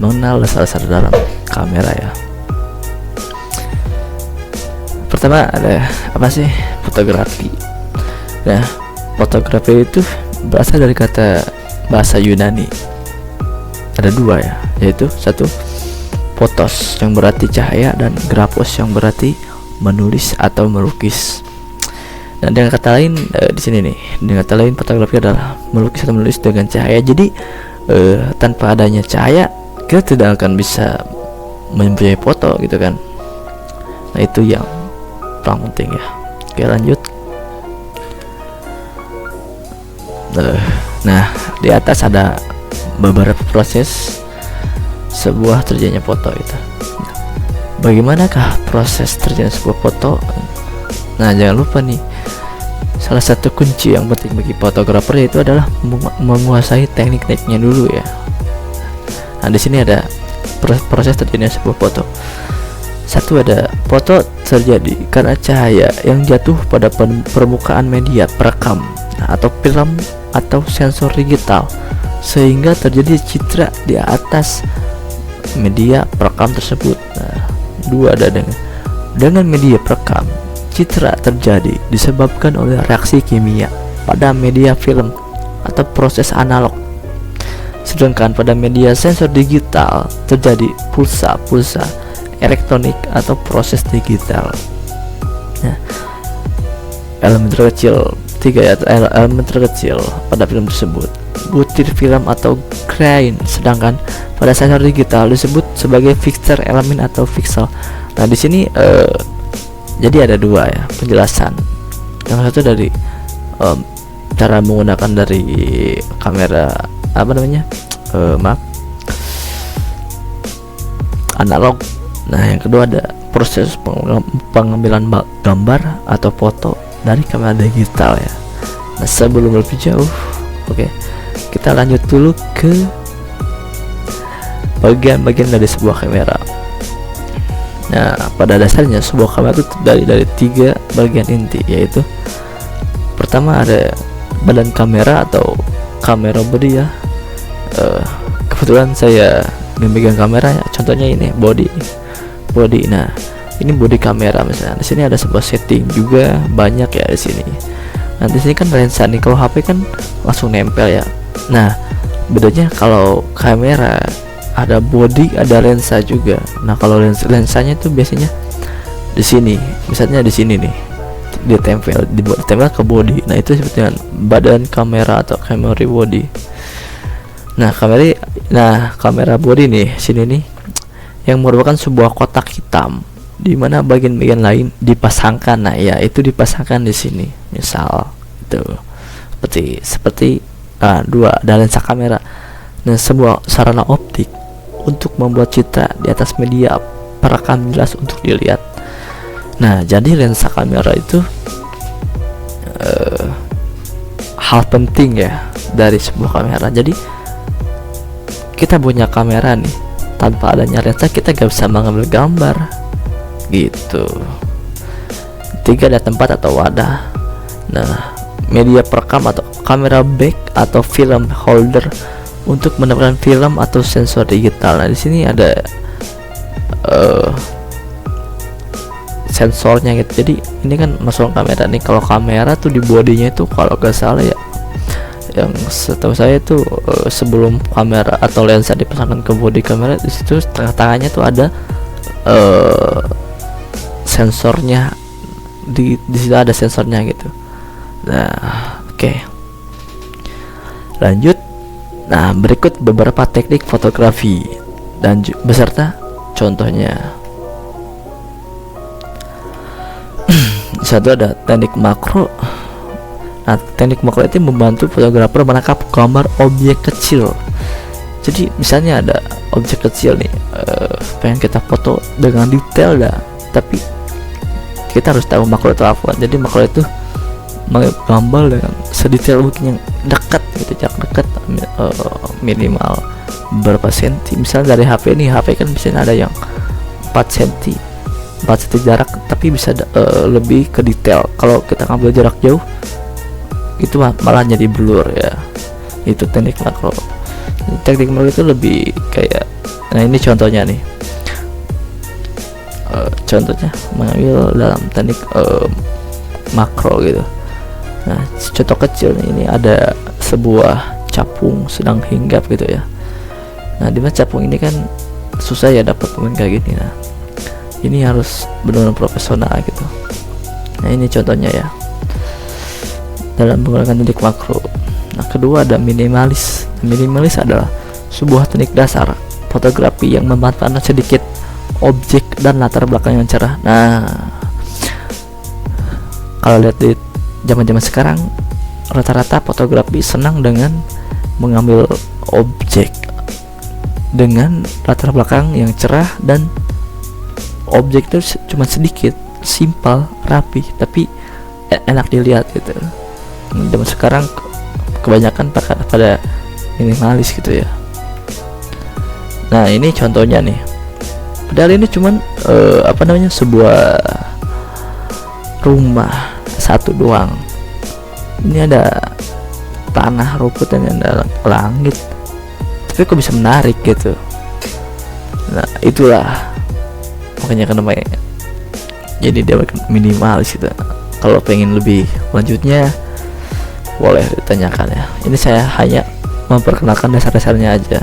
mengenal dasar-dasar dalam kamera ya. Pertama ada apa sih? Fotografi. Nah, fotografi itu berasal dari kata bahasa Yunani. Ada dua ya, yaitu satu photos yang berarti cahaya dan graphos yang berarti menulis atau melukis. Dan dengan kata lain di sini nih, dengan kata lain fotografi adalah melukis atau menulis dengan cahaya. Jadi tanpa adanya cahaya kita tidak akan bisa mempunyai foto gitu kan. Nah, itu yang paling penting ya. Oke, lanjut. Nah, di atas ada beberapa proses sebuah terjadinya foto itu. Bagaimanakah proses terjadinya sebuah foto? Nah, jangan lupa nih, salah satu kunci yang penting bagi fotografer itu adalah menguasai teknik-tekniknya dulu ya. Nah, di sini ada proses terjadinya sebuah foto. Satu, ada foto terjadi karena cahaya yang jatuh pada permukaan media perekam atau film atau sensor digital sehingga terjadi citra di atas media perekam tersebut. Nah, dua, ada dengan media perekam, citra terjadi disebabkan oleh reaksi kimia pada media film atau proses analog, sedangkan pada media sensor digital terjadi pulsa elektronik atau proses digital. Nah, elemen terkecil elemen terkecil pada film tersebut butir film atau grain, sedangkan pada sensor digital disebut sebagai fixture elemen atau pixel. Nah, di sini jadi ada dua ya penjelasan. Yang satu dari cara menggunakan dari kamera analog. Nah, yang kedua ada proses pengambilan gambar atau foto dari kamera digital ya. Nah, sebelum lebih jauh, kita lanjut dulu ke bagian-bagian dari sebuah kamera. Nah, pada dasarnya sebuah kamera itu terdiri dari 3 bagian inti, yaitu pertama ada badan kamera atau kamera body ya. Kebetulan saya memegang kamera ya, contohnya ini body. Nah, ini body kamera misalnya. Di sini ada sebuah setting juga banyak ya di sini. Nah, di sini kan lensa nih. Kalau HP kan langsung nempel ya. Nah, bedanya kalau kamera ada body, ada lensa juga. Nah, kalau lensanya itu biasanya di sini. Misalnya di sini nih. Dia ditempel ke body. Nah, itu sebetulnya badan kamera atau camera body. Nah, kamera body nih sini nih yang merupakan sebuah kotak hitam di mana bagian-bagian lain dipasangkan. Nah, ya itu dipasangkan di sini. Misal itu seperti dua ada lensa kamera. Nah, sebuah sarana optik untuk membuat citra di atas media perekam jelas untuk dilihat. Nah, jadi lensa kamera itu hal penting ya dari sebuah kamera. Jadi kita punya kamera nih, tanpa adanya lensa kita gak bisa mengambil gambar gitu. 3, ada tempat atau wadah. Nah, media perekam atau kamera back atau film holder untuk menempelkan film atau sensor digital. Nah, di sini ada sensornya gitu. Jadi ini kan masuk kamera nih. Kalau kamera tuh di bodinya itu kalau gak salah ya, yang setahu saya itu sebelum kamera atau lensa dipasangkan ke bodi kamera, di situ tengah-tengahnya tuh ada sensornya. Di situ ada sensornya gitu. Nah, lanjut. Nah, berikut beberapa teknik fotografi dan beserta contohnya. Satu, ada teknik makro. Nah, teknik makro itu membantu fotografer menangkap gambar objek kecil. Jadi misalnya ada objek kecil nih, pengen kita foto dengan detail dah, tapi kita harus tahu makro itu apa. Jadi makro itu menggambar dengan sedetail mungkin, yang dekat gitu, jarak dekat minimal berapa senti. Misalnya dari HP nih, HP kan biasanya ada yang 4 cm jarak, tapi bisa lebih ke detail. Kalau kita ngambil jarak jauh itu malah jadi blur ya. Itu teknik makro. Teknik makro itu lebih kayak Nah ini contohnya nih. Contohnya mengambil dalam teknik makro gitu. Nah contoh kecil nih, ini ada sebuah capung sedang hinggap gitu ya. Nah dimana capung ini kan susah ya dapat pemain kayak gini. Nah ini harus benar-benar profesional gitu. Nah ini contohnya ya, dalam menggunakan teknik makro. Nah kedua ada minimalis. Minimalis adalah sebuah teknik dasar fotografi yang memanfaatkan sedikit objek dan latar belakang yang cerah. Nah kalau lihat di zaman-zaman sekarang, rata-rata fotografi senang dengan mengambil objek dengan latar belakang yang cerah dan objek itu cuma sedikit, simpel, rapi, tapi enak dilihat gitu. Zaman sekarang kebanyakan pada minimalis gitu ya. Nah ini contohnya nih, padahal ini cuman sebuah rumah satu doang. Ini ada tanah, rumput, dan ada langit, tapi kok bisa menarik gitu. Nah itulah makanya kenapa jadi dia minimalis gitu. Kalau pengen lebih lanjutnya boleh ditanyakan ya. Ini saya hanya memperkenalkan dasar-dasarnya aja.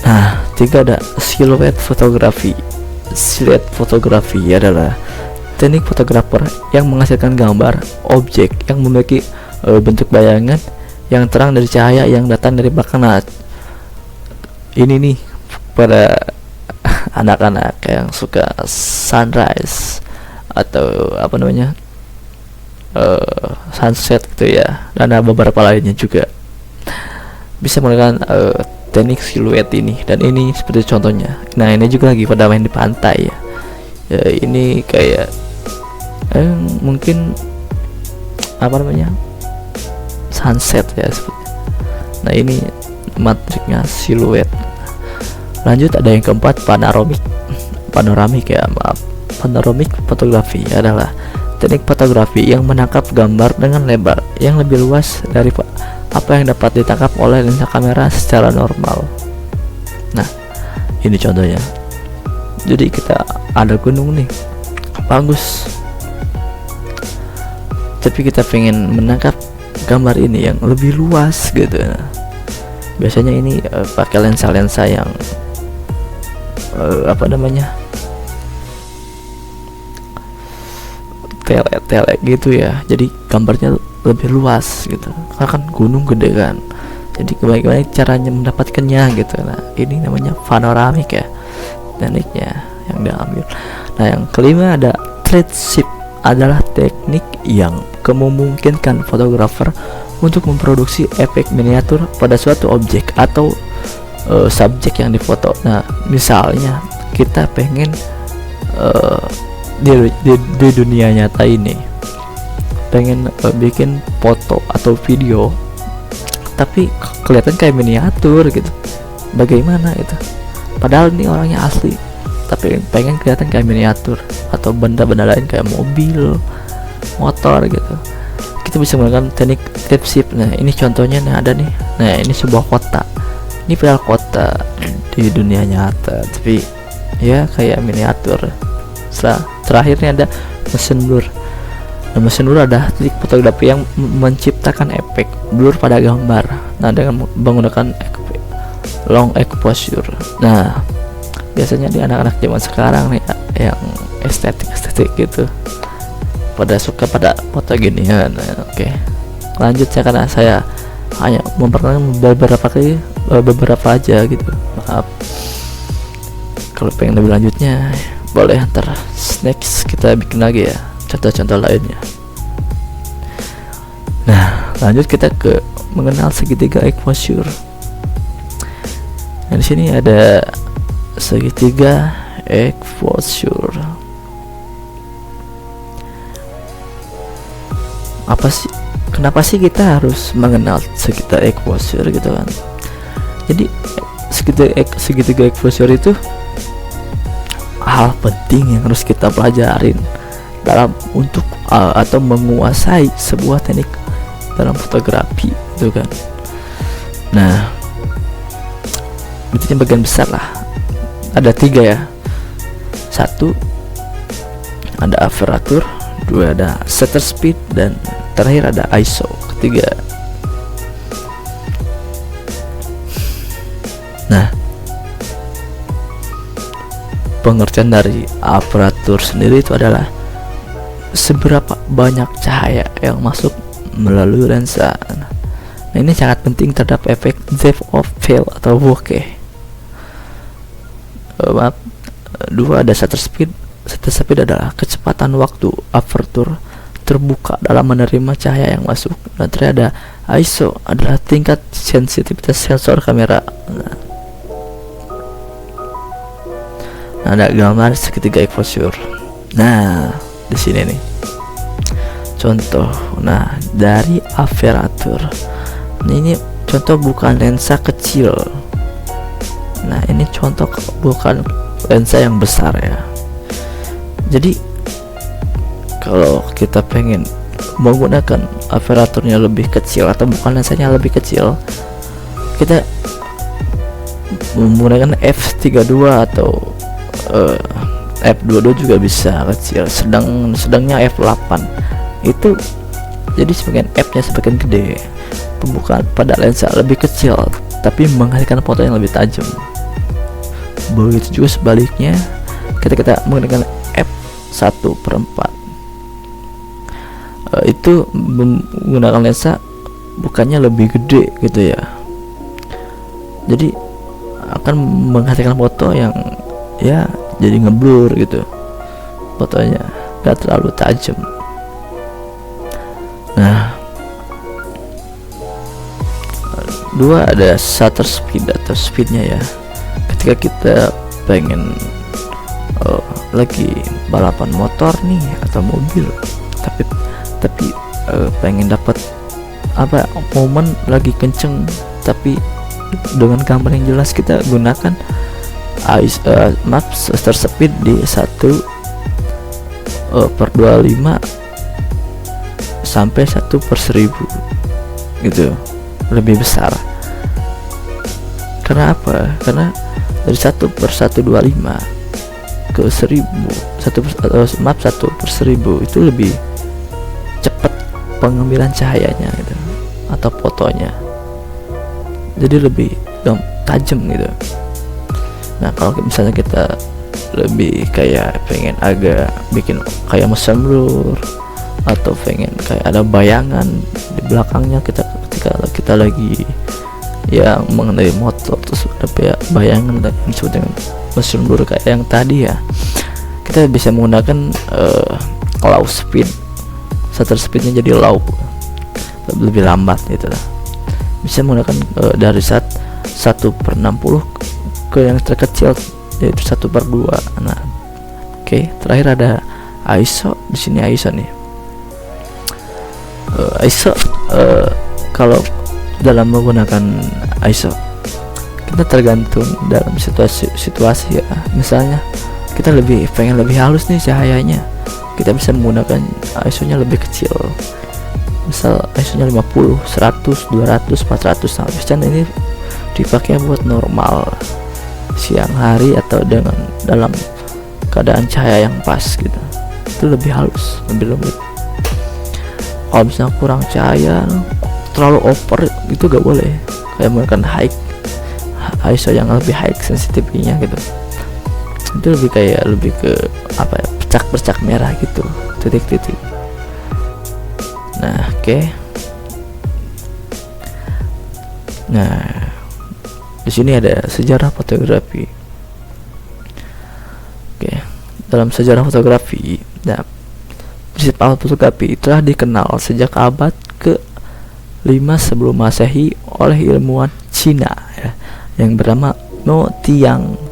Nah, tiga ada siluet fotografi. Siluet fotografi adalah teknik fotografer yang menghasilkan gambar objek yang memiliki bentuk bayangan yang terang dari cahaya yang datang dari belakang. Nah, ini nih pada anak-anak yang suka sunrise atau sunset gitu ya, dan ada beberapa lainnya juga bisa menggunakan teknik siluet ini. Dan ini seperti contohnya. Nah ini juga lagi pada main di pantai ya. Ini kayak mungkin sunset ya seperti. Nah ini matriknya siluet. Lanjut ada yang keempat, panoramik fotografi adalah teknik fotografi yang menangkap gambar dengan lebar yang lebih luas dari apa yang dapat ditangkap oleh lensa kamera secara normal. Nah ini contohnya. Jadi kita ada gunung nih, bagus, tapi kita pengen menangkap gambar ini yang lebih luas gitu. Nah, biasanya ini pakai lensa yang tele gitu ya, jadi gambarnya lebih luas gitu, karena kan gunung gede kan, jadi bagaimana caranya mendapatkannya gitu. Nah ini namanya panoramik ya, tekniknya yang diambil. Nah yang kelima ada thread shift, adalah teknik yang memungkinkan fotografer untuk memproduksi efek miniatur pada suatu objek atau subjek yang difoto. Nah misalnya kita pengen di dunia nyata ini pengen bikin foto atau video tapi kelihatan kayak miniatur gitu, bagaimana itu, padahal ini orangnya asli tapi pengen kelihatan kayak miniatur, atau benda-benda lain kayak mobil, motor gitu. Kita bisa menggunakan teknik thread shift. Nah ini contohnya nih ada nih. Nah ini sebuah kota, ini padahal kota di dunia nyata tapi ya kayak miniatur. Setelah terakhirnya ada mesin blur. Nah, mesin blur ada teknik fotografi yang menciptakan efek blur pada gambar. Nah dengan menggunakan long exposure. Nah biasanya di anak-anak zaman sekarang nih yang estetik gitu pada suka pada foto gini ya. Nah, oke. Lanjut ya, karena saya hanya memperkenalkan beberapa aja gitu. Maaf. Kalau pengen lebih lanjutnya boleh ntar next kita bikin lagi ya contoh-contoh lainnya. Nah lanjut kita ke mengenal segitiga exposure. Nah di sini ada segitiga exposure. Apa sih, kenapa sih kita harus mengenal segitiga exposure gitu kan? Jadi segitiga exposure itu hal penting yang harus kita pelajarin dalam untuk atau menguasai sebuah teknik dalam fotografi itu kan. Nah intinya bagian besar lah. Ada 3 ya. 1 ada aperture, 2 ada shutter speed, dan terakhir ada ISO ketiga. Nah, pengertian dari aperture sendiri itu adalah seberapa banyak cahaya yang masuk melalui lensa. Nah, ini sangat penting terhadap efek depth of field atau bokeh. Maaf. 2 ada shutter speed. Shutter speed adalah kecepatan waktu aperture terbuka dalam menerima cahaya yang masuk. Dan terakhir ada ISO adalah tingkat sensitivitas sensor kamera. Nah, ada gambar segitiga exposure. Nah, di sini nih contoh. Nah, dari aperture. Ini contoh bukan lensa kecil. Nah, ini contoh bukan lensa yang besar ya. Jadi kalau kita pengen menggunakan aperture-nya lebih kecil atau bukan lensanya lebih kecil, kita menggunakan f32 atau f22 juga bisa kecil. Sedangnya f8 itu jadi sebagian f-nya semakin gede, pembukaan pada lensa lebih kecil tapi menghasilkan foto yang lebih tajam. Begitu juga sebaliknya ketika kita menggunakan f1/4 itu menggunakan lensa bukannya lebih gede gitu ya, jadi akan menghasilkan foto yang ya jadi ngeblur gitu, fotonya gak terlalu tajam. Nah, 2 ada shutter speed atau speednya ya. Ketika kita pengen lagi balapan motor nih atau mobil, tapi pengen dapat momen lagi kenceng tapi dengan gambar yang jelas, kita gunakan shutter speed di 1/25 sampai 1/1000 gitu, lebih besar. Karena apa? Karena dari 1/125 ke 1/1000 itu lebih cepat pengambilan cahayanya gitu, atau fotonya, jadi lebih tajam gitu. Nah, kalau misalnya kita lebih kayak pengen agak bikin kayak motion blur atau pengen kayak ada bayangan di belakangnya ketika kita lagi yang mengenai motor, terus ada bayangan yang disebut dengan motion blur kayak yang tadi ya, kita bisa menggunakan low speed, shutter speednya jadi low, lebih lambat gitu lah. Bisa menggunakan dari 1/60 ke yang terkecil yaitu 1/2. Nah, oke. Terakhir ada ISO. Di sini ISO nih. ISO kalau dalam menggunakan ISO kita tergantung dalam situasi ya. Misalnya kita pengen lebih halus nih cahayanya, kita bisa menggunakan ISO-nya lebih kecil. Misal ISO-nya 50, 100, 200, 400. Nah, biasanya ini dipakai buat normal siang hari atau dalam keadaan cahaya yang pas gitu. Itu lebih halus, lebih lembut. Kalau misalnya kurang cahaya, terlalu over itu gak boleh. Kayak menggunakan ISO yang lebih high sensitivity-nya gitu. Itu lebih ke bercak-bercak merah gitu, titik-titik. Nah, oke. Nah, di sini ada sejarah fotografi. Oke, dalam sejarah fotografi, prinsip awal fotografi telah dikenal sejak abad ke-5 sebelum Masehi oleh ilmuwan Cina ya, yang bernama No Tiang.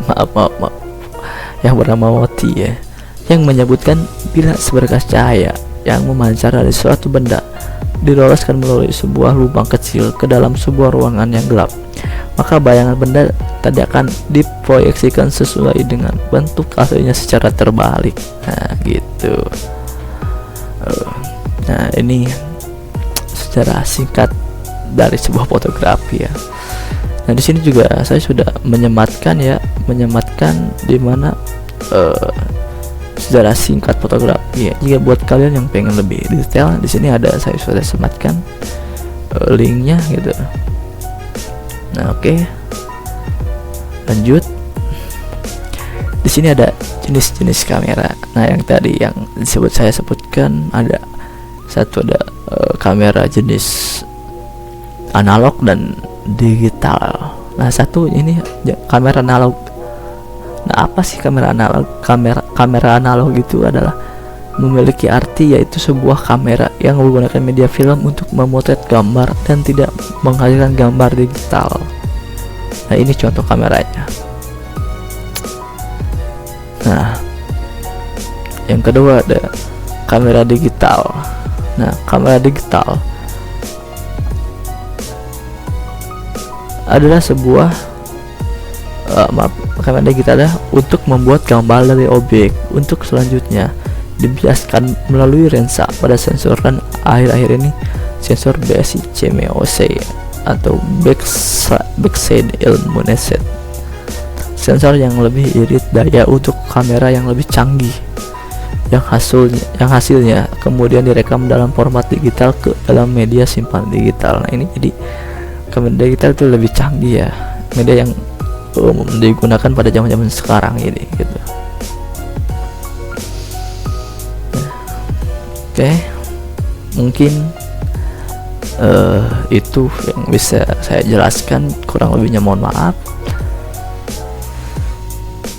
Maaf. Yang bernama Moti ya, yang menyebutkan bila seberkas cahaya yang memancar dari suatu benda diloloskan melalui sebuah lubang kecil ke dalam sebuah ruangan yang gelap, maka bayangan benda tadi akan diproyeksikan sesuai dengan bentuk aslinya secara terbalik. Nah, gitu. Nah, ini secara singkat dari sebuah fotografi ya. Nah di sini juga saya sudah menyematkan di mana sejarah singkat fotografi ya. Jika buat kalian yang pengen lebih detail, di sini ada, saya sudah sematkan linknya gitu. Nah oke. Lanjut. Di sini ada jenis-jenis kamera. Nah yang tadi yang saya sebutkan ada kamera jenis analog dan digital. Nah satu ini kamera analog. Nah apa sih kamera analog? Kamera analog itu adalah memiliki arti yaitu sebuah kamera yang menggunakan media film untuk memotret gambar dan tidak menghasilkan gambar digital. Nah ini contoh kameranya. Nah yang kedua ada kamera digital. Nah kamera digital adalah sebuah kamera digital adalah untuk membuat gambar dari objek untuk selanjutnya dibiaskan melalui lensa pada sensor, dan akhir-akhir ini sensor BSI CMOS atau backside illumination, sensor yang lebih irit daya untuk kamera yang lebih canggih yang hasilnya kemudian direkam dalam format digital ke dalam media simpan digital. Nah ini jadi kamera digital itu lebih canggih ya, media yang digunakan pada zaman-zaman sekarang ini gitu. Oke, mungkin itu yang bisa saya jelaskan, kurang lebihnya mohon maaf.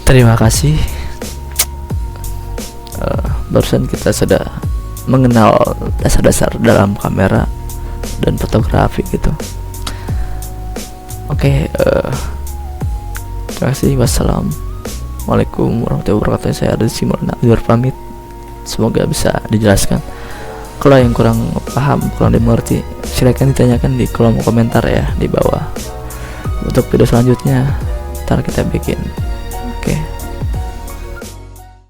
Terima kasih. Barusan kita sudah mengenal dasar-dasar dalam kamera dan fotografi gitu. Oke, terima kasih. Wassalamualaikum warahmatullahi wabarakatuh. Saya Rizky Maulana pamit. Semoga bisa dijelaskan. Kalau yang kurang paham, kurang dimengerti, silakan ditanyakan di kolom komentar ya di bawah. Untuk video selanjutnya ntar kita bikin